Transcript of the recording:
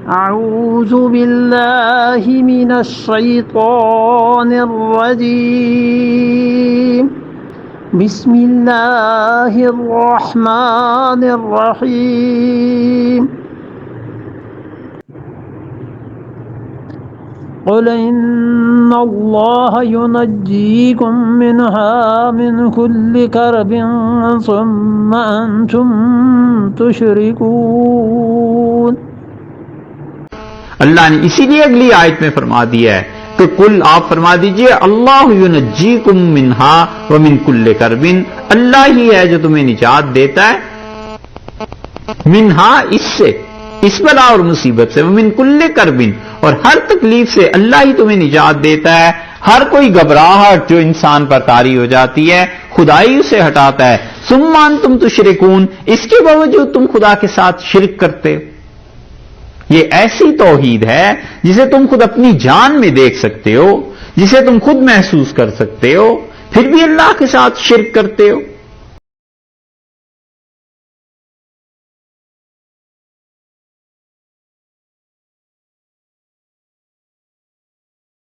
अऊज़ु बिल्लाहि मिनश शैतानिर रजीम बिस्मिल्लाहिर रहमानिर रहीम क़ुल इन्नल्लाहा युनज्जीकुम मिन्हा मिन कुल्लि कर्बिन सुम्मा अंतुम तुशरिकून। अल्लाह ने इसीलिए अगली आयत में फरमा दिया है कि कुल आप फरमा दीजिए अल्लाह युनज्जीकुम मिन्हा व मिन कुल्ले करबिन, अल्लाह ही है जो तुम्हें निजात देता है मिन्हा इससे, इस बला और मुसीबत से, व मिन कुल्ले करबिन और हर तकलीफ से अल्लाह ही तुम्हें निजात देता है। हर कोई घबराहट जो इंसान पर तारी हो जाती है खुदाई उसे हटाता है। सुम्मा अंतुम तुशरिकून, इसके बावजूद तुम खुदा के साथ शिरक करते हो। ये ऐसी तौहीद है जिसे तुम खुद अपनी जान में देख सकते हो, जिसे तुम खुद महसूस कर सकते हो, फिर भी अल्लाह के साथ शिरक करते हो।